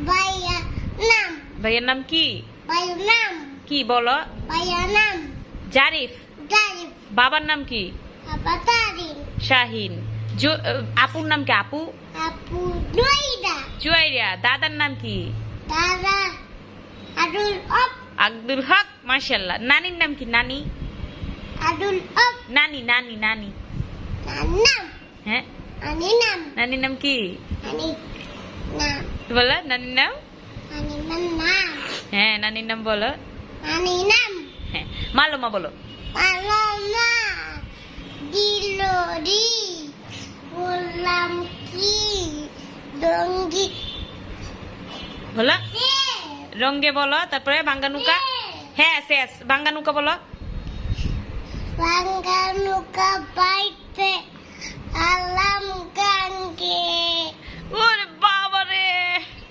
ভাইয়ার নাম। ভাইয়ের নাম কি? ভাইয়ার নাম। কি বলো? ভাইয়ার নাম জারিফ। জারিফ। বাবার নাম কি? আপা তারিন। শাহিন। আপুর নাম কি? আপু আপু জুয়াইদা। জুয়াইরিয়া। দাদার নাম কি? দাদা আদুল অপ। আব্দুল হক। মাশাআল্লাহ। নানির নাম কি? নানি আদুল অপ। নানি নানি নানি নাম। হ্যাঁ, আনি নাম। নানির নাম কি আনি নাম। বলো? নানির নাম? আনি নাম। হ্যাঁ, নানির নাম বলো। আনি নাম। হ্যাঁ, মালুমা বলো। মালামা দিলরি বললাম কি ডঙ্গি বলো। রঙ্গে বলো। তারপরে বাঙ্গানুকা। হ্যাঁ, শেষ। বাঙ্গানুকা বলো। বাঙ্গানুকা পাইতে আলাম গানকে। ওরে